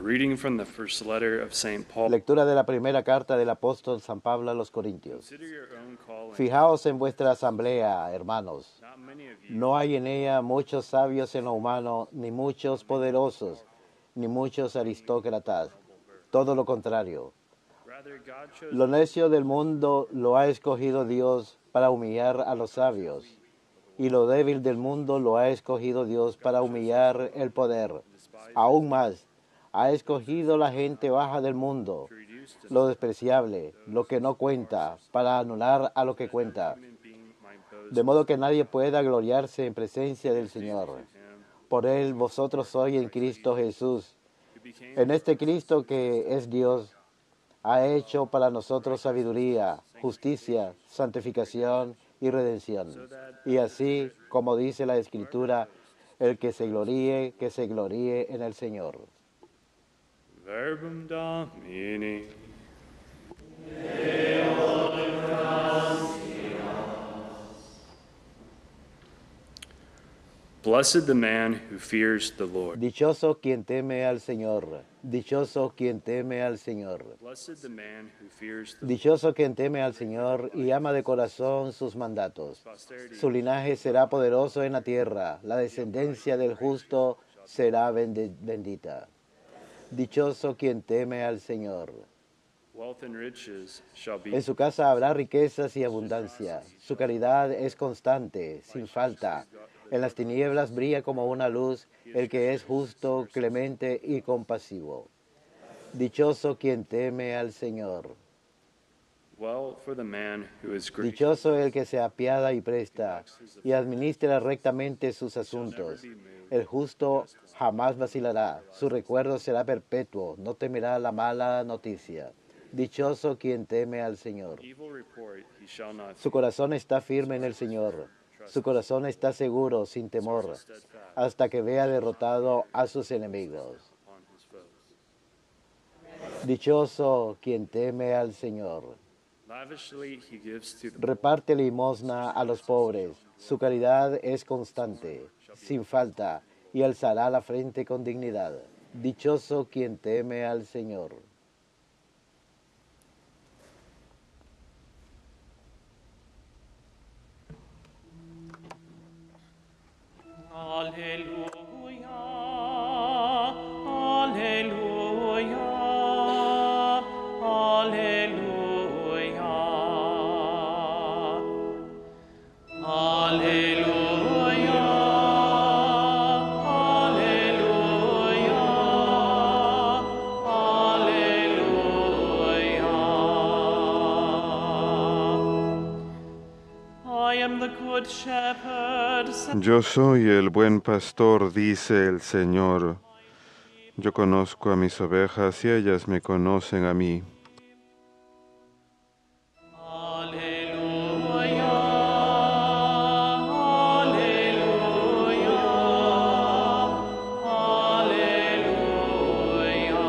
reading from the first letter of St. Paul. Lectura de la primera carta del apóstol San Pablo a los Corintios. Consider your own calling. Fijaos en vuestra asamblea, hermanos. Not many of you No hay en ella muchos sabios en lo humano, ni muchos poderosos, ni muchos aristócratas. Todo lo contrario. rather God chose Lo necio del mundo lo ha escogido Dios para humillar a los sabios, y lo débil del mundo lo ha escogido Dios para humillar el poder. Aún más, ha escogido la gente baja del mundo, to reduce to lo despreciable, lo que no cuenta, para anular a lo que cuenta, human being might boast de modo que nadie pueda gloriarse en presencia del Señor. him Por Él vosotros sois en Cristo Jesús. who became En este Cristo que es Dios, ha hecho para nosotros sabiduría, justicia, santificación y redención. Y así, como dice la Escritura, el que se gloríe en el Señor. verbum Domini. Blessed the man who fears the Lord. Dichoso quien teme al Señor. Dichoso quien teme al Señor. Blessed the man who fears the Dichoso quien teme al Señor y ama de corazón sus mandatos. posterity. Su linaje será poderoso en la tierra. La descendencia del justo será bendita. Dichoso quien teme al Señor. Wealth and riches shall be En su casa habrá riquezas y abundancia. Su caridad es constante, sin falta. En las tinieblas brilla como una luz el que es justo, clemente y compasivo. Dichoso quien teme al Señor. well for the man who is gracious. Dichoso el que se apiada y presta y administra rectamente sus asuntos. El justo jamás vacilará, su recuerdo será perpetuo, no temerá la mala noticia. Dichoso quien teme al Señor. Evil report he shall not Su corazón está firme en el Señor. Su corazón está seguro, sin temor, hasta que vea derrotado a sus enemigos. upon his foes. Dichoso quien teme al Señor. Lavishly he gives to the Reparte limosna a los pobres. Su caridad es constante, sin falta, y alzará la frente con dignidad. Dichoso quien teme al Señor. Alleluia, alleluia, alleluia. Alleluia, alleluia. I am the good shepherd. Yo soy el buen pastor, dice el Señor. Yo conozco a mis ovejas y ellas me conocen a mí. Alleluia, alleluia, alleluia.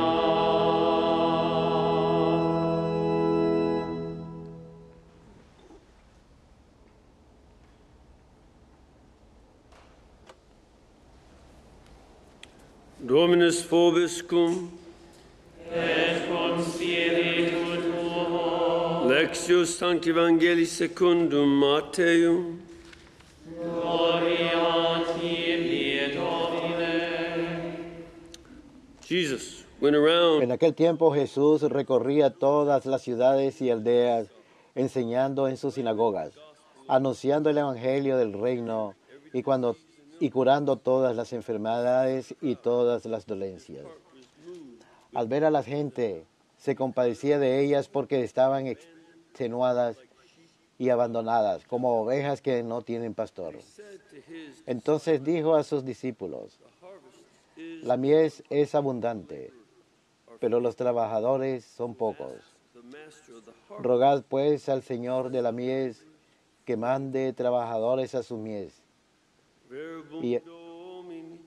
Dominus vobiscum, Et cum spiritu tuo, Lectio Sancti Evangelii secundum Matteum. gloria tibi, Domine. Jesus went around En aquel tiempo Jesús recorría todas las ciudades y aldeas, enseñando en sus sinagogas, anunciando el evangelio del reino y curando todas las enfermedades y todas las dolencias. Al ver a la gente, se compadecía de ellas porque estaban extenuadas y abandonadas, como ovejas que no tienen pastor. Entonces dijo a sus discípulos: la mies es abundante, pero los trabajadores son pocos. the master of the harvest. Rogad pues al Señor de la mies que mande trabajadores a su mies. Verbum Y- Domini.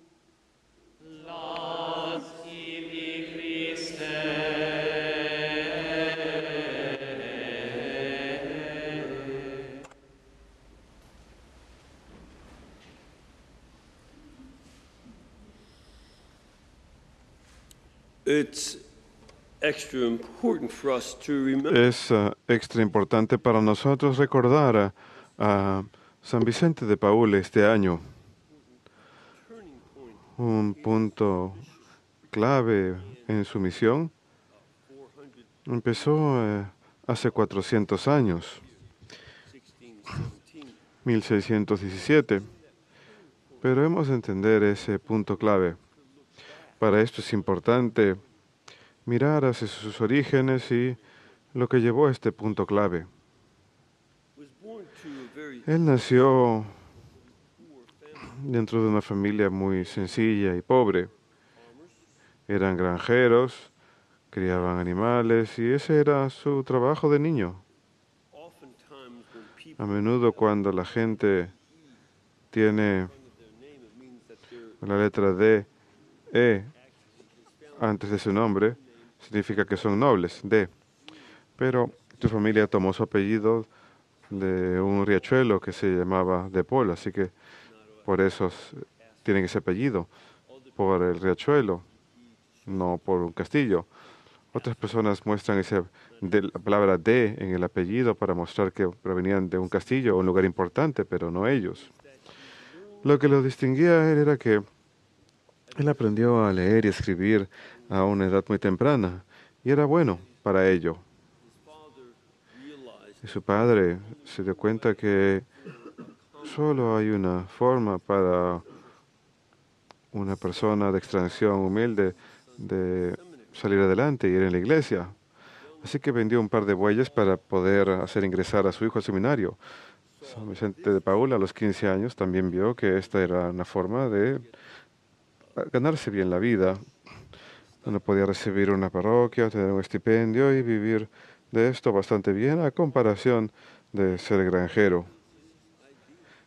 Las tibi Christe. It's extra important for us to remember Es extra importante para nosotros recordar a San Vicente de Paúl este año, un punto clave en su misión. Empezó hace 400 años, 1617, pero hemos de entender ese punto clave. Para esto es importante mirar hacia sus orígenes y lo que llevó a este punto clave. was born to a very Él nació dentro de una familia muy sencilla y pobre. Eran granjeros, criaban animales y ese era su trabajo de niño. oftentimes when people A menudo cuando la gente tiene their name, it means that they're la letra D, E antes de su nombre, significa que son nobles, D. Pero su familia tomó su apellido de un riachuelo que se llamaba De Paul, así que por eso tienen ese apellido, por el riachuelo, no por un castillo. Otras personas muestran la palabra de en el apellido para mostrar que provenían de un castillo o un lugar importante, pero no ellos. Lo que lo distinguía a él era que él aprendió a leer y escribir a una edad muy temprana y era bueno para ello. Y su padre se dio cuenta que solo hay una forma para una persona de extracción humilde de salir adelante y ir en la iglesia. Así que vendió un par de bueyes para poder hacer ingresar a su hijo al seminario. San Vicente de Paúl a los 15 años también vio que esta era una forma de ganarse bien la vida. Uno podía recibir una parroquia, tener un estipendio y vivir de esto bastante bien a comparación de ser granjero.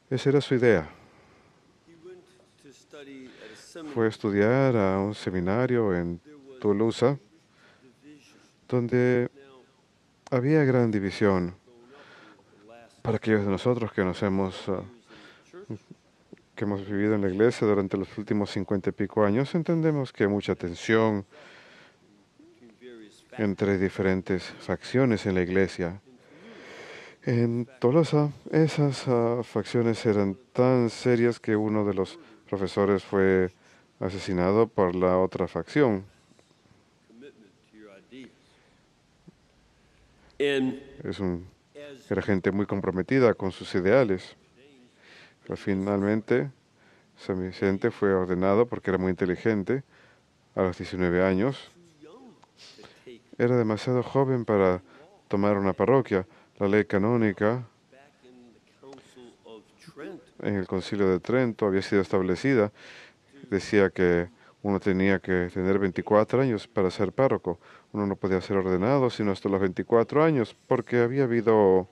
Esa era su idea. he went to study at a seminary. Fue a estudiar a un seminario en Toulouse, donde había gran división. Para aquellos de nosotros que que hemos vivido en la iglesia durante los últimos 50 y pico años, entendemos que hay mucha tensión entre diferentes facciones en la iglesia. En Tolosa, esas facciones eran tan serias que uno de los profesores fue asesinado por la otra facción. Commitment to your ideas. And Era gente muy comprometida con sus ideales. Pero finalmente, San Vicente fue ordenado porque era muy inteligente a los 19 años. Era demasiado joven para tomar una parroquia. La ley canónica back in the Council of Trent, en el Concilio de Trento había sido establecida. Decía que uno tenía que tener 24 años para ser párroco. Uno no podía ser ordenado sino hasta los 24 años porque había habido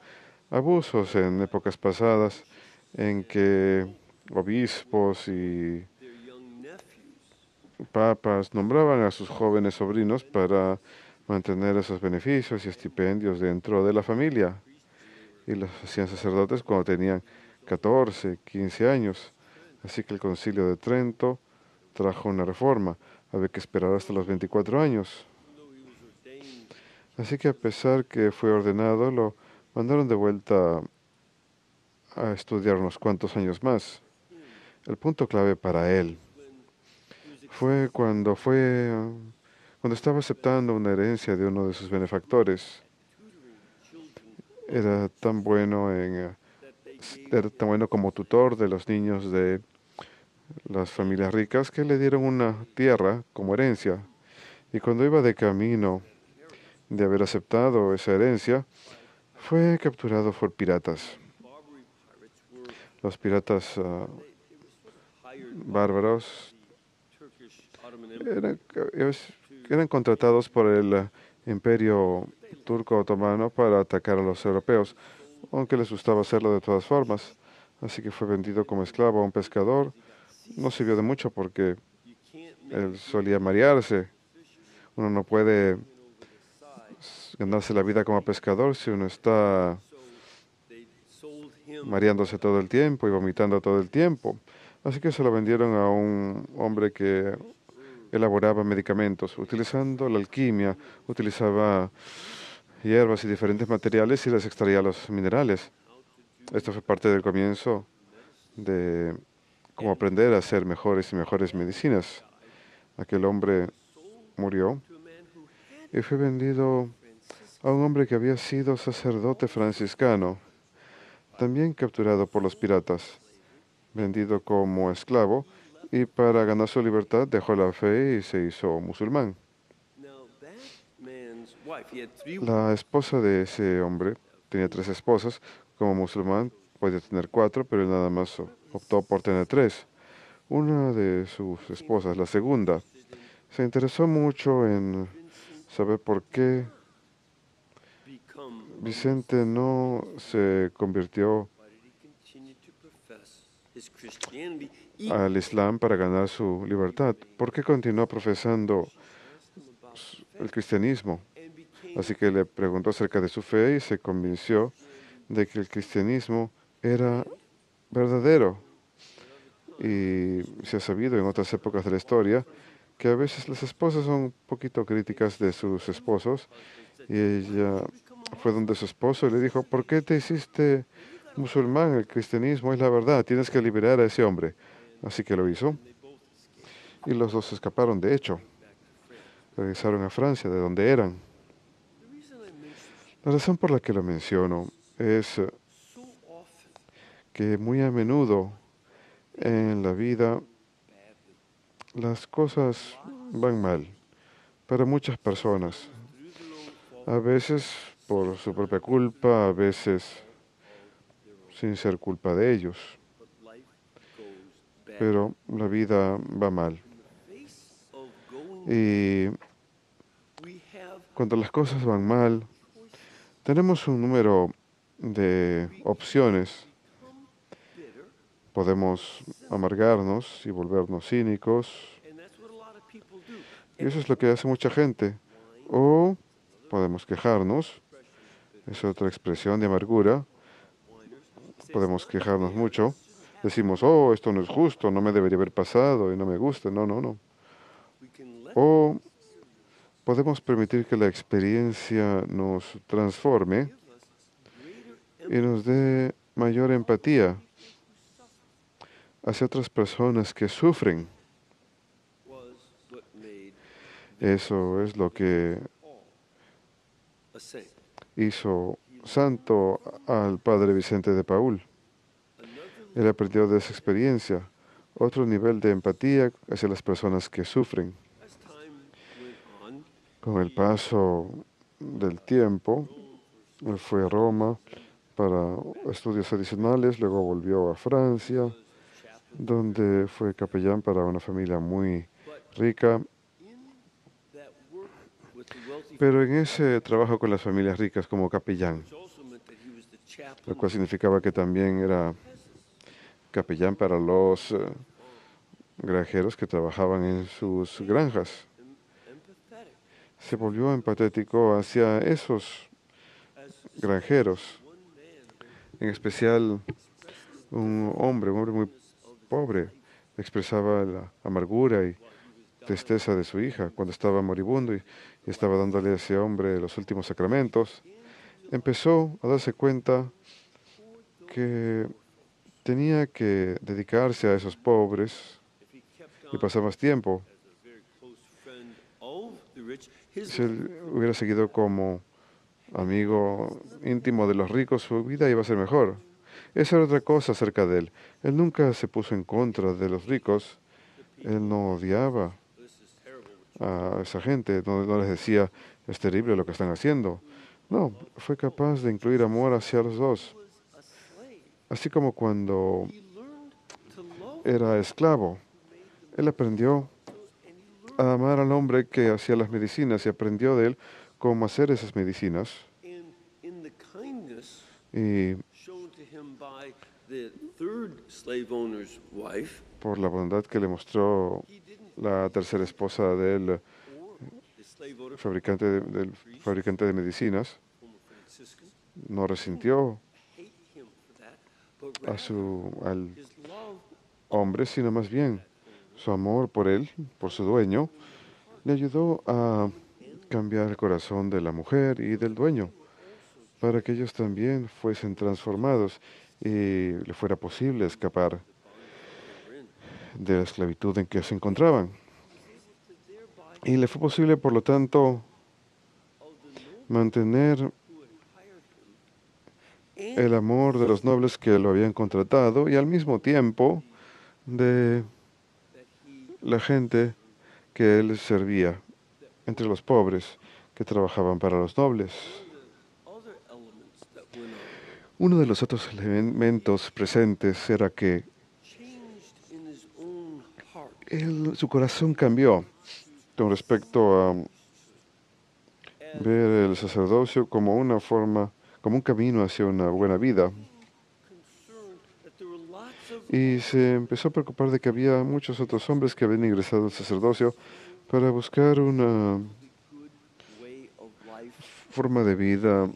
abusos en épocas pasadas en que obispos y their young nephews papas nombraban a sus jóvenes sobrinos para mantener esos beneficios y estipendios dentro de la familia. Y los hacían sacerdotes cuando tenían 14, 15 años. Así que el Concilio de Trento trajo una reforma. Había que esperar hasta los 24 años. Así que a pesar que fue ordenado, lo mandaron de vuelta a estudiar unos cuantos años más. El punto clave para él fue cuando estaba aceptando una herencia de uno de sus benefactores. Era tan bueno como tutor de los niños de las familias ricas que le dieron una tierra como herencia. Y cuando iba de camino de haber aceptado esa herencia, fue capturado por piratas. Los piratas bárbaros Turkish Ottoman Empire eran contratados por el imperio turco otomano para atacar a los europeos, aunque les gustaba hacerlo de todas formas. Así que fue vendido como esclavo a un pescador. No sirvió de mucho porque él solía marearse. Uno no puede ganarse la vida como pescador si uno está they sold him mareándose todo el tiempo y vomitando todo el tiempo. Así que se lo vendieron a un hombre que elaboraba medicamentos. Utilizando la alquimia, utilizaba hierbas y diferentes materiales y les extraía los minerales. Esto fue parte del comienzo de cómo aprender a hacer mejores y mejores medicinas. Aquel hombre murió y fue vendido a un hombre que había sido sacerdote franciscano, también capturado por los piratas, vendido como esclavo, y para ganar su libertad dejó la fe y se hizo musulmán. La esposa de ese hombre tenía 3 esposas. Como musulmán podía tener 4, pero él nada más optó por tener 3. Una de sus esposas, la segunda, se interesó mucho en saber por qué Vicente no se convirtió al Islam para ganar su libertad. ¿Por qué continuó profesando el cristianismo? Así que le preguntó acerca de su fe y se convenció de que el cristianismo era verdadero. Y se ha sabido en otras épocas de la historia que a veces las esposas son un poquito críticas de sus esposos, y ella fue donde su esposo y le dijo: ¿por qué te hiciste musulmán? El cristianismo es la verdad, tienes que liberar a ese hombre. Así que lo hizo y los dos escaparon. De hecho, regresaron a Francia, de donde eran. La razón por la que lo menciono es que muy a menudo en la vida las cosas van mal para muchas personas. A veces por su propia culpa, a veces sin ser culpa de ellos. Pero la vida va mal. Y cuando las cosas van mal, tenemos un número de opciones. Podemos amargarnos y volvernos cínicos. Y eso es lo que hace mucha gente. O podemos quejarnos. Es otra expresión de amargura. Podemos quejarnos mucho. Decimos: oh, esto no es justo, no me debería haber pasado y no me gusta. No, no, no. O podemos permitir que la experiencia nos transforme y nos dé mayor empatía hacia otras personas que sufren. Eso es lo que hizo santo al padre Vicente de Paúl. Él aprendió de esa experiencia otro nivel de empatía hacia las personas que sufren. Con el paso del tiempo, él fue a Roma para estudios adicionales, luego volvió a Francia, donde fue capellán para una familia muy rica. Pero en ese trabajo con las familias ricas como capellán, lo cual significaba que también era capellán para los granjeros que trabajaban en sus granjas, se volvió empatético hacia esos granjeros, en especial un hombre muy pobre, expresaba la amargura y tristeza de su hija cuando estaba moribundo y estaba dándole a ese hombre los últimos sacramentos. Empezó a darse cuenta que tenía que dedicarse a esos pobres y pasar más tiempo. Si él hubiera seguido como amigo íntimo de los ricos, su vida iba a ser mejor. Esa era otra cosa acerca de él. Él nunca se puso en contra de los ricos. Él no odiaba a esa gente, no les decía: es terrible lo que están haciendo. No, fue capaz de incluir amor hacia los dos. Así como cuando era esclavo, él aprendió a amar al hombre que hacía las medicinas y aprendió de él cómo hacer esas medicinas. Y por la bondad que le mostró la tercera esposa del fabricante de medicinas, no resintió al hombre, sino más bien su amor por él, por su dueño, le ayudó a cambiar el corazón de la mujer y del dueño, para que ellos también fuesen transformados y le fuera posible escapar de la esclavitud en que se encontraban. Y le fue posible, por lo tanto, mantener el amor de los nobles que lo habían contratado y al mismo tiempo de la gente que él servía entre los pobres que trabajaban para los nobles. Uno de los otros elementos presentes era que su corazón cambió con respecto a ver el sacerdocio como una forma, como un camino hacia una buena vida. Y se empezó a preocupar de que había muchos otros hombres que habían ingresado al sacerdocio para buscar una forma de vida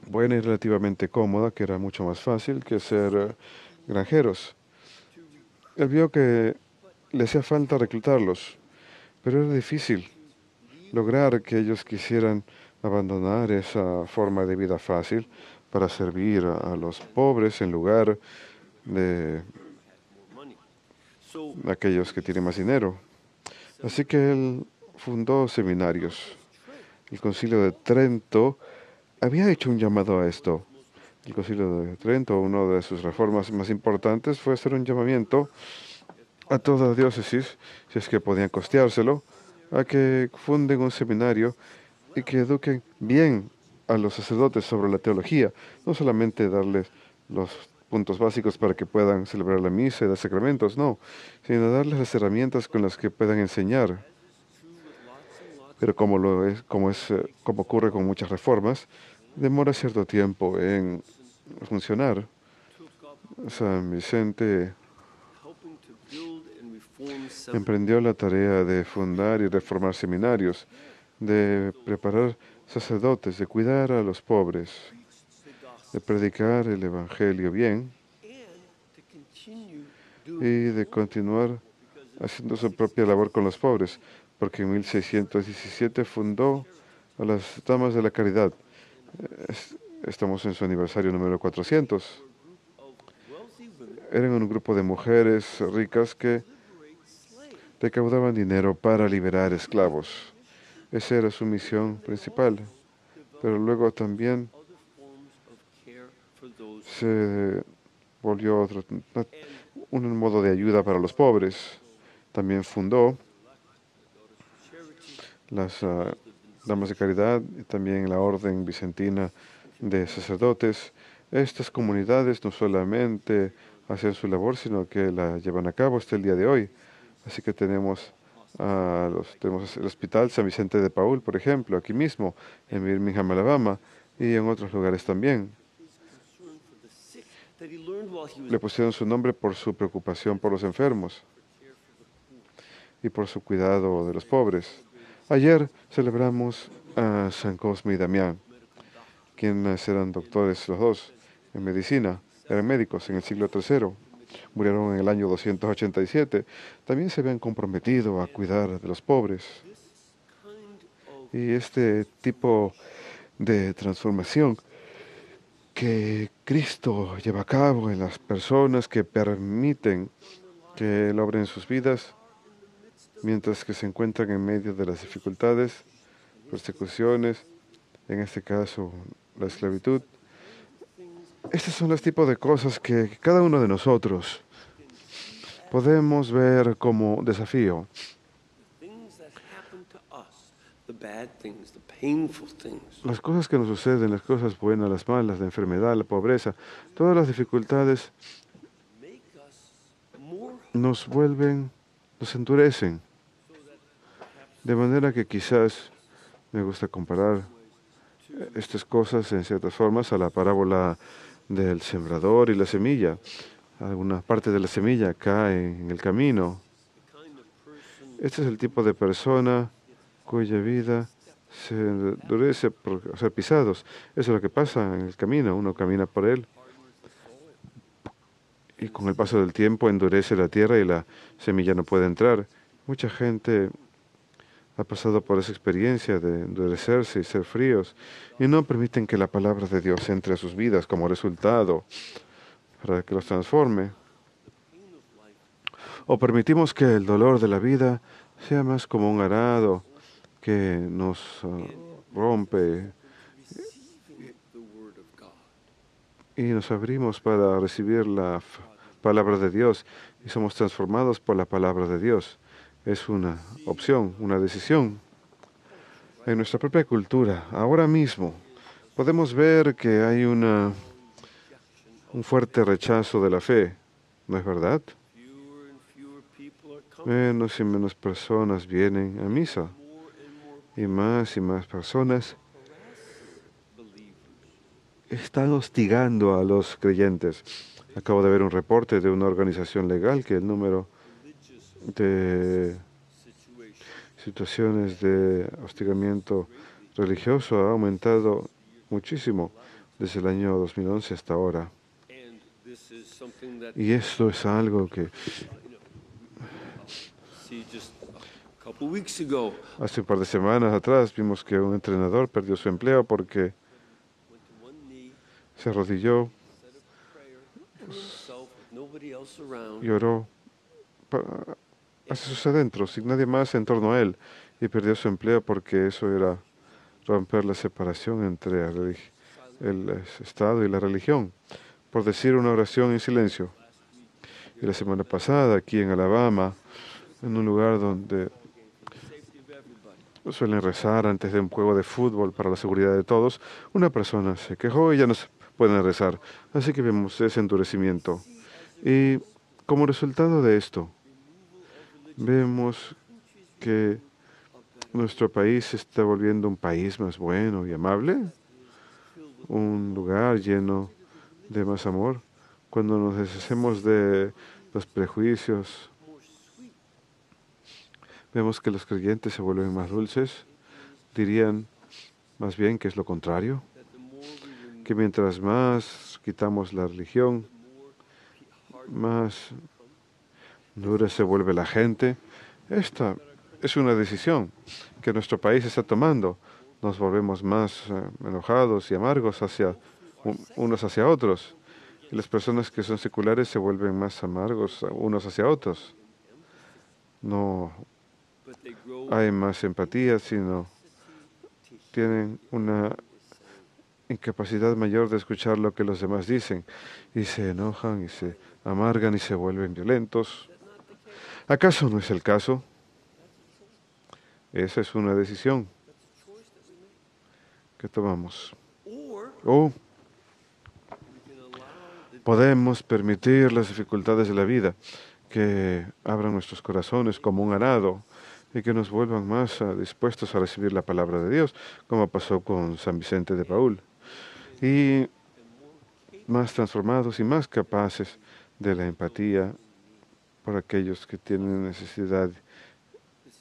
buena y relativamente cómoda, que era mucho más fácil que ser granjeros. Él vio que le hacía falta reclutarlos, pero era difícil lograr que ellos quisieran abandonar esa forma de vida fácil para servir a los pobres en lugar de aquellos que tienen más dinero. Así que él fundó seminarios. El Concilio de Trento había hecho un llamado a esto. El Concilio de Trento, una de sus reformas más importantes, fue hacer un llamamiento a toda la diócesis, si es que podían costeárselo, a que funden un seminario y que eduquen bien a los sacerdotes sobre la teología, no solamente darles los puntos básicos para que puedan celebrar la misa y los sacramentos, no, sino darles las herramientas con las que puedan enseñar. Pero como ocurre con muchas reformas, demora cierto tiempo en funcionar. San Vicente emprendió la tarea de fundar y reformar seminarios, de preparar sacerdotes, de cuidar a los pobres, de predicar el Evangelio bien y de continuar haciendo su propia labor con los pobres, porque en 1617 fundó a las Damas de la Caridad. Estamos en su aniversario número 400. Eran un grupo de mujeres ricas que recaudaban dinero para liberar esclavos. Esa era su misión principal. Pero luego también se volvió un modo de ayuda para los pobres. También fundó las Damas de Caridad y también la Orden Vicentina de Sacerdotes. Estas comunidades no solamente hacen su labor, sino que la llevan a cabo hasta el día de hoy. Así que tenemos el Hospital San Vicente de Paúl, por ejemplo, aquí mismo, en Birmingham, Alabama, y en otros lugares también. Le pusieron su nombre por su preocupación por los enfermos y por su cuidado de los pobres. Ayer celebramos a San Cosme y Damián, quienes eran doctores los dos en medicina, eran médicos en el siglo III. Murieron en el año 287. También se habían comprometido a cuidar de los pobres. Y este tipo de transformación que Cristo lleva a cabo en las personas que permiten que Él obre en sus vidas, mientras que se encuentran en medio de las dificultades, persecuciones, en este caso la esclavitud. Estos son los tipos de cosas que cada uno de nosotros podemos ver como desafío. Las cosas que nos suceden, las cosas buenas, las malas, la enfermedad, la pobreza, todas las dificultades nos endurecen. De manera que quizás me gusta comparar estas cosas en ciertas formas a la parábola del sembrador y la semilla. Alguna parte de la semilla cae en el camino. Este es el tipo de persona cuya vida se endurece por ser pisados. Eso es lo que pasa en el camino. Uno camina por él y con el paso del tiempo endurece la tierra y la semilla no puede entrar. Mucha gente ha pasado por esa experiencia de endurecerse y ser fríos y no permiten que la palabra de Dios entre a sus vidas como resultado para que los transforme. O permitimos que el dolor de la vida sea más como un arado que nos rompe y nos abrimos para recibir la palabra de Dios y somos transformados por la palabra de Dios. Es una opción, una decisión. En nuestra propia cultura, ahora mismo, podemos ver que hay un fuerte rechazo de la fe, ¿no es verdad? Menos y menos personas vienen a misa y más personas están hostigando a los creyentes. Acabo de ver un reporte de una organización legal que el número de situaciones de hostigamiento religioso ha aumentado muchísimo desde el año 2011 hasta ahora. Y esto es algo que hace un par de semanas atrás vimos que un entrenador perdió su empleo porque se arrodilló y oró hacia sus adentros, sin nadie más en torno a él, y perdió su empleo porque eso era romper la separación entre el Estado y la religión, por decir una oración en silencio. Y la semana pasada, aquí en Alabama, en un lugar donde suelen rezar antes de un juego de fútbol para la seguridad de todos, una persona se quejó y ya no se pueden rezar. Así que vemos ese endurecimiento. Y como resultado de esto, vemos que nuestro país se está volviendo un país más bueno y amable, un lugar lleno de más amor. Cuando nos deshacemos de los prejuicios, vemos que los creyentes se vuelven más dulces. Dirían más bien que es lo contrario, que mientras más quitamos la religión, más dura se vuelve la gente. Esta es una decisión que nuestro país está tomando. Nos volvemos más enojados y amargos unos hacia otros. Y las personas que son seculares se vuelven más amargos unos hacia otros. No hay más empatía, sino tienen una incapacidad mayor de escuchar lo que los demás dicen y se enojan y se amargan y se vuelven violentos. ¿Acaso no es el caso? Esa es una decisión que tomamos. O podemos permitir las dificultades de la vida que abran nuestros corazones como un arado y que nos vuelvan más dispuestos a recibir la palabra de Dios, como pasó con San Vicente de Paúl, y más transformados y más capaces de la empatía por aquellos que tienen necesidad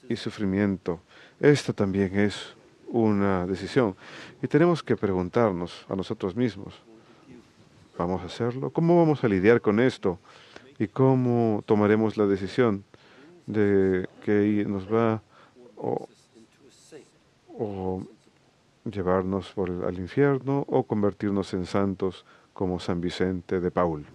y sufrimiento. Esta también es una decisión y tenemos que preguntarnos a nosotros mismos, ¿vamos a hacerlo? ¿Cómo vamos a lidiar con esto? ¿Y cómo tomaremos la decisión de que nos va o llevarnos al infierno o convertirnos en santos como San Vicente de Paúl?